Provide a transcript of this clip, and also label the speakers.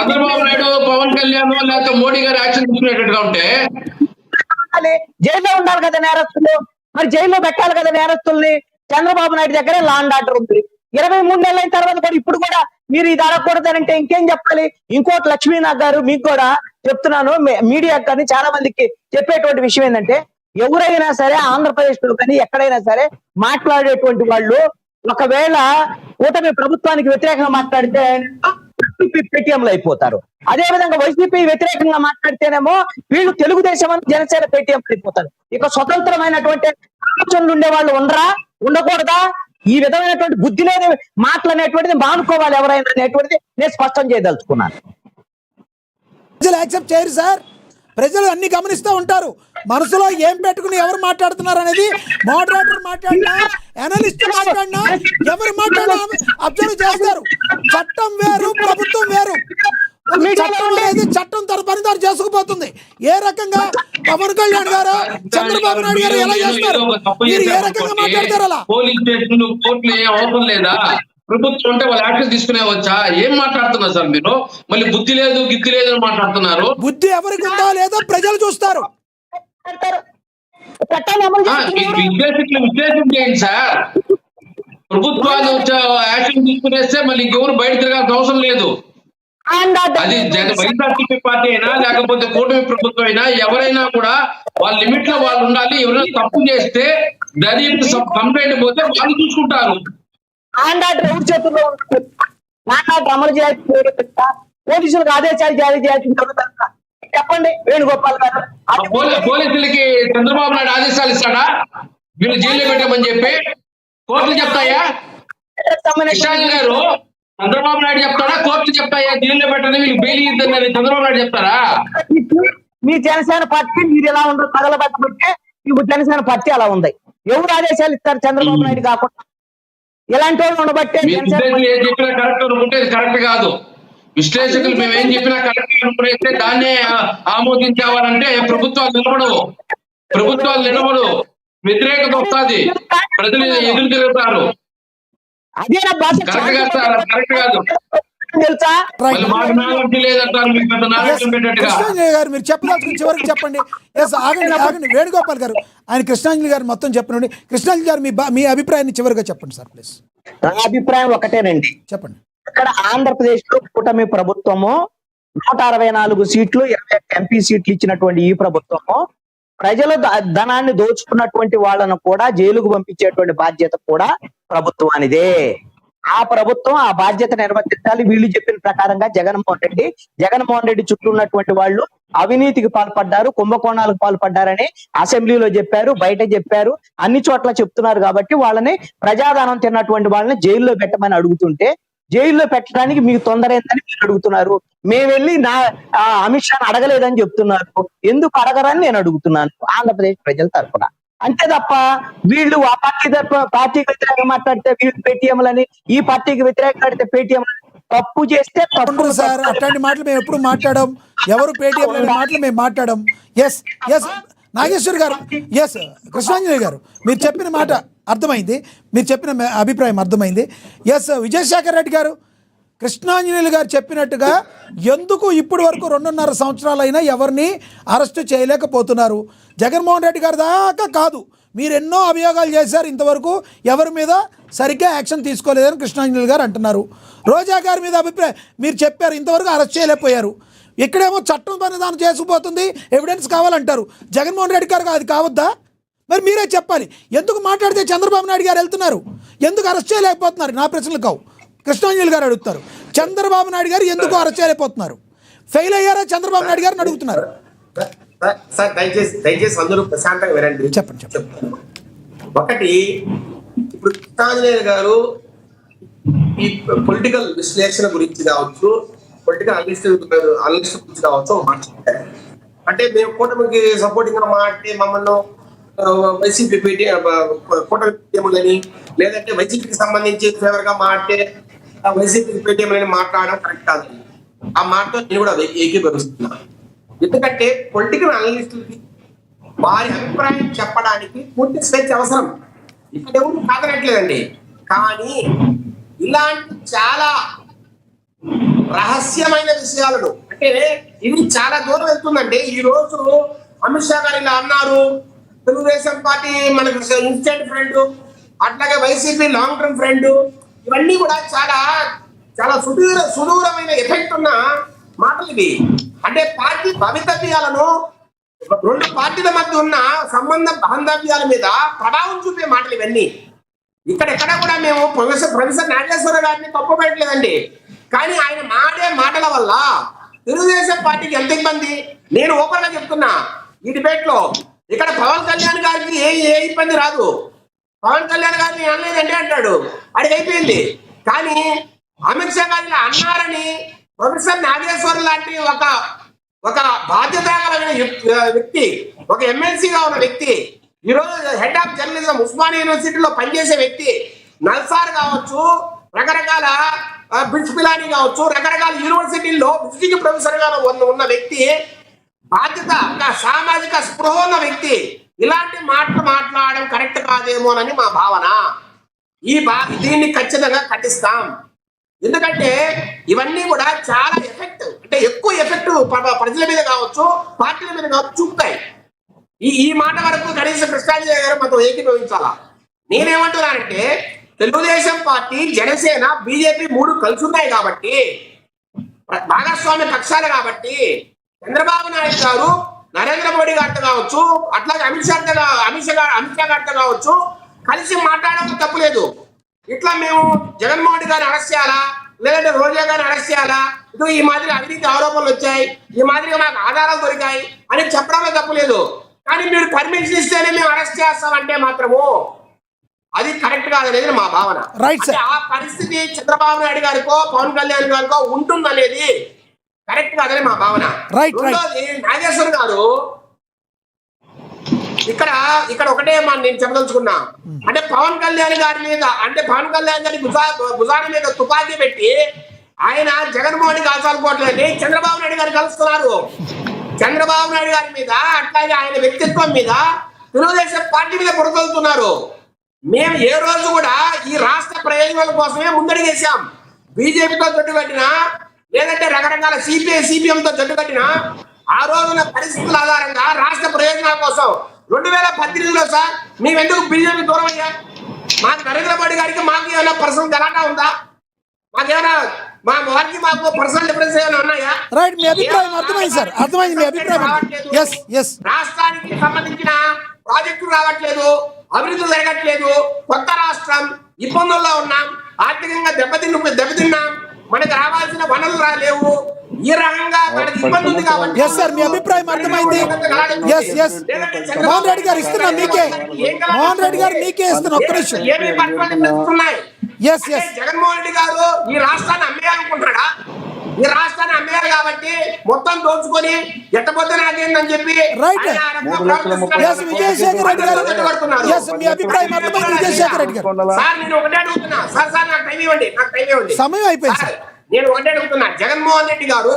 Speaker 1: చంద్రబాబు నాయుడు, పవన్ కళ్యాణ్ లేకపోతే మోడీ గారు యాక్షన్ తీసుకునేటట్టుగా ఉంటే
Speaker 2: జైల్లో ఉండాలి కదా నేరస్తులు, మరి జైల్లో పెట్టాలి కదా నేరస్తుల్ని. చంద్రబాబు నాయుడు దగ్గరే లా అండ్ ఆర్డర్ ఉంది. 23 నెలల తర్వాత కూడా ఇప్పుడు కూడా మీరు ఇది అడగకూడదంటే ఇంకేం చెప్పాలి? ఇంకోటి లక్ష్మీనాథ్ గారు మీకు కూడా చెప్తున్నాను, మీడియా కానీ చాలా మందికి చెప్పేటువంటి విషయం ఏంటంటే, ఎవరైనా సరే ఆంధ్రప్రదేశ్ లో కానీ ఎక్కడైనా సరే మాట్లాడేటువంటి వాళ్ళు ఒకవేళ కూటమి ప్రభుత్వానికి వ్యతిరేకంగా మాట్లాడితే పేటీఎంలు అయిపోతారు. అదే విధంగా వైసీపీ వ్యతిరేకంగా మాట్లాడితేనేమో వీళ్ళు తెలుగుదేశం అని జనసేన పేటీఎం అయిపోతారు. ఇక స్వతంత్రమైనటువంటి ఆలోచనలు ఉండే వాళ్ళు ఉండరా, ఉండకూడదా? ఈ విధమైనటువంటి బుద్ధి లేని మాటలు అనేటువంటిది మానుకోవాలి ఎవరైనా అనేటువంటిది నేను స్పష్టం చేయదలుచుకున్నాను.
Speaker 3: ప్రజలు యాక్సెప్ట్ చేయరు సార్. ప్రజలు అన్ని గమనిస్తూ ఉంటారు. మనసులో ఏం పెట్టుకుని ఎవరు మాట్లాడుతున్నారు అనేది మోడరేటర్ మాట్లాడినా, అనలిస్ట్ మాట్లాడినా, ఎవరు మాట్లాడినా అబ్జర్వ్ చేస్తారు. చట్టం వేరు, ప్రభుత్వం వేరు. చట్టం అనేది చట్టం తన పని తాను చేసుకుపోతుంది. ఏ రకంగా పవన్ కళ్యాణ్ గారు, చంద్రబాబు నాయుడు గారు ఎలా చేస్తారు? మీరు ఏ రకంగా మాట్లాడతారు? అలా
Speaker 1: పోలీస్ స్టేషన్లు, కోర్టులు ఏం అవసరం లేదా? ప్రభుత్వం అంటే వాళ్ళు యాక్షన్ తీసుకునేవచ్చా? ఏం మాట్లాడుతున్నారు సార్ మీరు? మళ్ళీ బుద్ధి లేదు, గిద్ది లేదు అని మాట్లాడుతున్నారు.
Speaker 3: బుద్ధి ఎవరికి ఉందా లేదో ప్రజలు చూస్తారు.
Speaker 1: విశ్లేషణ చేయండి సార్. ప్రభుత్వాలు యాక్షన్ తీసుకునేస్తే మళ్ళీ ఇంకెవరు బయట తిరగాల్సిన అవసరం లేదు. అది వైఎస్ఆర్సీపీ పార్టీ అయినా లేకపోతే కూటమి ప్రభుత్వం అయినా ఎవరైనా కూడా వాళ్ళ లిమిట్ లో వాళ్ళు ఉండాలి. ఎవరైనా తప్పు చేస్తే దర్యాప్తు కంప్లైంట్ పోతే వాళ్ళు చూసుకుంటారు.
Speaker 2: చేతుల్లో అమలు చేయాల్సి, పోలీసులకు ఆదేశాలు జారీ చేయాల్సి చెప్పండి వేణుగోపాల్ గారు.
Speaker 1: పోలీసులకి చంద్రబాబు నాయుడు ఆదేశాలు ఇస్తాడా వీళ్ళు జైల్లో పెట్టమని చెప్పి? కోర్టులు చెప్తాయా? కృష్ణాంజలి గారు, చంద్రబాబు నాయుడు చెప్తాడా? కోర్టులు చెప్తాయా జైల్లో పెట్టని వీళ్ళు బెయిల్ ఇద్దని చంద్రబాబు నాయుడు చెప్తారా?
Speaker 2: మీ జనసేన పార్టీ మీరు ఎలా ఉండదు తగలబెట్టబట్టే ఇప్పుడు జనసేన పార్టీ అలా ఉంది. ఎవరు ఆదేశాలు ఇస్తారు చంద్రబాబు నాయుడు కాకుండా? ఇలాంటి వాళ్ళు ఉండబట్టే
Speaker 1: ఏం చెప్పినా కరెక్ట్ అనుకుంటే కరెక్ట్ కాదు. విశ్లేషకులు మేము ఏం చెప్పినా కరెక్ట్ అనుకునేస్తే దాన్నే ఆమోదించావాలంటే ప్రభుత్వాలు నిలబడవు. వ్యతిరేకత వస్తుంది, ప్రజలు ఎదురు తిరుగుతారు. కరెక్ట్ కాదు.
Speaker 3: మీరు చెప్పదలుచుకుని చివరికి చెప్పండి. ఆగండి వేణుగోపాల్ గారు, ఆయన కృష్ణాంజలి గారు మొత్తం చెప్పండి. కృష్ణాంజలి గారు మీ అభిప్రాయాన్ని చివరిగా చెప్పండి సార్ ప్లీజ్.
Speaker 2: నా అభిప్రాయం ఒకటేనండి,
Speaker 3: చెప్పండి.
Speaker 2: ఇక్కడ ఆంధ్రప్రదేశ్ లో కూటమి ప్రభుత్వము 164 సీట్లు 21 ఎంపీ సీట్లు ఇచ్చినటువంటి ఈ ప్రభుత్వము ప్రజల ధనాన్ని దోచుకున్నటువంటి వాళ్ళను కూడా జైలుకు పంపించేటువంటి బాధ్యత కూడా ప్రభుత్వానిదే. ఆ ప్రభుత్వం ఆ బాధ్యత నిర్వర్తించాలి. వీళ్ళు చెప్పిన ప్రకారంగా జగన్మోహన్ రెడ్డి చుట్టూ ఉన్నటువంటి వాళ్ళు అవినీతికి పాల్పడ్డారు, కుంభకోణాలకు పాల్పడ్డారని అసెంబ్లీలో చెప్పారు, బయట చెప్పారు, అన్ని చోట్ల చెప్తున్నారు. కాబట్టి వాళ్ళని ప్రజాధనం తిన్నటువంటి వాళ్ళని జైల్లో పెట్టమని అడుగుతుంటే జైల్లో పెట్టడానికి మీకు తొందర ఏందని మీరు అడుగుతున్నారు. మేము వెళ్ళి అమిత్ షాని అడగలేదని చెప్తున్నారు. ఎందుకు అడగరని నేను అడుగుతున్నాను ఆంధ్రప్రదేశ్ ప్రజల తరఫున. అంతే తప్ప వీళ్ళు ఆ పార్టీకి వ్యతిరేకంగా మాట్లాడితే వీళ్ళు పేటీఎంలని, ఈ పార్టీకి వ్యతిరేకంగా ఆడితే పేటీఎం తప్పు చేస్తే తప్పు
Speaker 3: సార్. అట్లాంటి మాటలు మేము ఎప్పుడు మాట్లాడడం, ఎవరు పేటీఎం అనే మాటలు మేము మాట్లాడడం. ఎస్ నాగేశ్వర్ గారు, ఎస్ కృష్ణాంజలి గారు, మీరు చెప్పిన మాట అర్థమైంది, మీరు చెప్పిన అభిప్రాయం అర్థమైంది. ఎస్ విజయశేఖర్ రెడ్డి గారు, కృష్ణాంజలి గారు చెప్పినట్టుగా ఎందుకు ఇప్పటి వరకు 2.5 సంవత్సరాలైనా ఎవరిని అరెస్టు చేయలేకపోతున్నారు? జగన్మోహన్ రెడ్డి గారి దాకా కాదు, మీరు ఎన్నో అభియోగాలు చేశారు, ఇంతవరకు ఎవరి మీద సరిగ్గా యాక్షన్ తీసుకోలేదని కృష్ణాంజలి గారు అంటున్నారు. రోజా గారి మీద అభిప్రాయం మీరు చెప్పారు, ఇంతవరకు అరెస్ట్ చేయలేకపోయారు. ఇక్కడేమో చట్టం పని దాన్ని చేసుకుపోతుంది, ఎవిడెన్స్ కావాలంటారు. జగన్మోహన్ రెడ్డి గారు అది కావద్దా? మరి మీరే చెప్పాలి. ఎందుకు మాట్లాడితే చంద్రబాబు నాయుడు గారు వెళ్తున్నారు, ఎందుకు అరెస్ట్ చేయలేకపోతున్నారు? నా ప్రశ్నలు కావు, కృష్ణాంజలి గారు అడుగుతారు. చంద్రబాబు నాయుడు గారు ఎందుకు అరెస్ట్ చేయలేకపోతున్నారు? ఫెయిల్ అయ్యారా చంద్రబాబు నాయుడు గారిని అడుగుతున్నారు.
Speaker 4: సార్ దయచేసి అందరూ ప్రశాంతంగా వినండి.
Speaker 3: చెప్పండి.
Speaker 4: ఒకటి, ఇప్పుడు కృష్ణాంజలి గారు ఈ పొలిటికల్ విశ్లేషణ గురించి కావచ్చు, పొలిటికల్ అనలిస్ట్ గురించి కావచ్చు మాట్లాడారు. అంటే మేము కూటమికి సపోర్టింగ్ గా మాట్లాడి మమ్మల్ని వైసీపీ కూటమి పేటీఎంలని, లేదంటే వైసీపీకి సంబంధించి ఫేవర్ గా మాట్లాడే వైసీపీ పేటీఎంలని మాట్లాడడం కరెక్ట్ కాదు. ఆ మాటతో నేను కూడా ఏకీభవిస్తున్నాను. ఎందుకంటే పొలిటికల్ అనలిస్టులకి వారి అభిప్రాయం చెప్పడానికి పూర్తి స్వేచ్ఛ అవసరం, ఇక్కడ ఎవరు కాదనట్లేదండి. కానీ ఇలాంటి చాలా రహస్యమైన విషయాలను, అంటే ఇది చాలా దూరం వెళ్తుందంటే ఈ రోజు అమిత్ షా గారు ఇలా అన్నారు, తెలుగుదేశం పార్టీ మనకు ఇన్స్టెంట్ ఫ్రెండ్, అట్లాగే వైసీపీ లాంగ్ టర్మ్ ఫ్రెండ్, ఇవన్నీ కూడా చాలా చాలా సుదూరమైన ఎఫెక్ట్ ఉన్న మాటలు ఇవి. అంటే పార్టీ భవితవ్యాలను, రెండు పార్టీల మధ్య ఉన్న సంబంధ బాంధవ్యాల మీద ప్రభావం చూపే మాటలు ఇవన్నీ. ఇక్కడెక్కడ కూడా మేము ప్రొఫెసర్ నాగేశ్వర గారిని తప్పు పెట్టలేదండి, కానీ ఆయన మాటల వల్ల తెలుగుదేశం పార్టీకి ఎంత ఇబ్బంది నేను ఓపెన్ గా చెప్తున్నా ఈ డిబేట్ లో. ఇక్కడ పవన్ కళ్యాణ్ గారికి ఏ ఇబ్బంది రాదు. పవన్ కళ్యాణ్ గారిని అనలేదండి అంటాడు, అడిగి అయిపోయింది. కానీ అమిత్ షా గారిని అన్నారని ప్రొఫెసర్ నాగేశ్వర్ లాంటి ఒక బాధ్యత కలిగిన వ్యక్తి, ఒక ఎమ్మెల్సీగా ఉన్న వ్యక్తి, ఈరోజు హెడ్ ఆఫ్ జర్నలిజం ఉస్మానియా యూనివర్సిటీలో పనిచేసే వ్యక్తి, నల్సార్ కావచ్చు, రకరకాల బిట్స్ పిలానీ కావచ్చు, రకరకాల యూనివర్సిటీల్లో విజిటింగ్ ప్రొఫెసర్ గా ఉన్న వ్యక్తి, బాధ్యత సామాజిక స్పృహ ఉన్న వ్యక్తి ఇలాంటి మాటలు మాట్లాడడం కరెక్ట్ కాదేమోనని మా భావన. దీన్ని ఖచ్చితంగా ఖండిస్తాం. ఎందుకంటే ఇవన్నీ కూడా చాలా ఎఫెక్ట్, అంటే ఎక్కువ ఎఫెక్ట్ ప్రజల మీద కావచ్చు, పార్టీల మీద కావచ్చు చూపుతాయి. ఈ మాట వరకు కనీసం కృష్ణాంజలి గారు మనతో ఏకీభవించాలా. నేనేమంటున్నానంటే తెలుగుదేశం పార్టీ, జనసేన, బీజేపీ మూడు కలిసి ఉన్నాయి కాబట్టి, భాగస్వామ్య పక్షాలు కాబట్టి, చంద్రబాబు నాయుడు గారు నరేంద్ర మోడీ గారితో కావచ్చు, అట్లాగే అమిత్ షా గారితో కావచ్చు కలిసి మాట్లాడడం తప్పులేదు. ఇట్లా మేము జగన్మోహన్ రెడ్డి గారిని అరెస్ట్ చేయాలా, లేదంటే రోజా గారిని అరెస్ట్ చేయాలా, ఇదో ఈ మాదిరి అవినీతి ఆరోపణలు వచ్చాయి, ఈ మాదిరిగా మాకు ఆధారాలు దొరికాయి అని చెప్పడంలో తప్పులేదు. కానీ మీరు పర్మిషన్ ఇస్తేనే మేము అరెస్ట్ చేస్తామంటే మాత్రము అది కరెక్ట్ కాదనేది మా భావన. ఆ పరిస్థితి చంద్రబాబు నాయుడు గారికో పవన్ కళ్యాణ్ గారికో ఉంటుందనేది కరెక్ట్ కాదని మా భావన. రెండోది, నాగేశ్వర్ గారు ఇక్కడ ఒకటే నేను చెప్పదలుచుకున్నా, అంటే పవన్ కళ్యాణ్ గారి మీద, అంటే పవన్ కళ్యాణ్ గారి భుజాల మీద తుపాకీ పెట్టి ఆయన జగన్మోహన్ రెడ్డి కలసాలనుకోవట్లేదని చంద్రబాబు నాయుడు గారు కలుస్తున్నారు. చంద్రబాబు నాయుడు గారి మీద, అట్లాగే ఆయన వ్యక్తిత్వం మీద, తెలుగుదేశం పార్టీ మీద బురదలుతున్నారు. మేము ఏ రోజు కూడా ఈ రాష్ట్ర ప్రయోజనాల కోసమే ముందడిగేసాం. బీజేపీతో జట్టు కట్టినా, లేదంటే రకరకాల సిపిఎంతో జట్టు కట్టినా, ఆ రోజున పరిస్థితుల ఆధారంగా రాష్ట్ర ప్రయోజనాల కోసం 2018లో సార్ మేమెందుకు బీజేపీ దూరం అయ్యా? మాకు నరేంద్ర మోడీ గారికి మాకు ఏమైనా పర్సనల్ గలాటా ఉందా? మాకేమైనా మాకు పర్సనల్ డిఫరెన్స్ ఏమైనా ఉన్నాయా?
Speaker 3: రైట్, మీ అభిప్రాయం అర్థమైంది సార్, అర్థమైంది మీ అభిప్రాయం.
Speaker 4: రాష్ట్రానికి సంబంధించిన ప్రాజెక్టులు రావట్లేదు, అభివృద్ధి జరగట్లేదు, కొత్త రాష్ట్రం, ఇబ్బందుల్లో ఉన్నాం, ఆర్థికంగా దెబ్బతిన్నాం, మనకు రావాల్సిన వనరులు రాలేవు, ఈ రకంగా మనకి ఇబ్బంది ఉంది కాబట్టి.
Speaker 3: మీ అభిప్రాయం అర్థమైంది. మోహన్ రెడ్డి గారు ఇస్తున్నా మీకే, మోహన్ రెడ్డి గారు మీకే ఇస్తున్నా, ఒక్క నిమిషం.
Speaker 4: జగన్మోహన్ రెడ్డి గారు ఈ రాష్ట్రాన్ని అమ్మేయాలనుకుంటున్నాడా? ఈ రాష్ట్రాన్ని అమ్మేయాలి కాబట్టి మొత్తం దోచుకొని ఎట్టపోతే నాకేందని చెప్పి
Speaker 3: విజయశేఖర్ రెడ్డి గారు, మీ అభిప్రాయం అర్థమైంది విజయశేఖర్ రెడ్డి గారు.
Speaker 4: సార్ నేను ఒకటే అడుగుతున్నా, సార్ నాకు టైం ఇవ్వండి,
Speaker 3: సమయం అయిపోయింది సార్.
Speaker 4: నేను ఒకటే అడుగుతున్నా, జగన్మోహన్ రెడ్డి గారు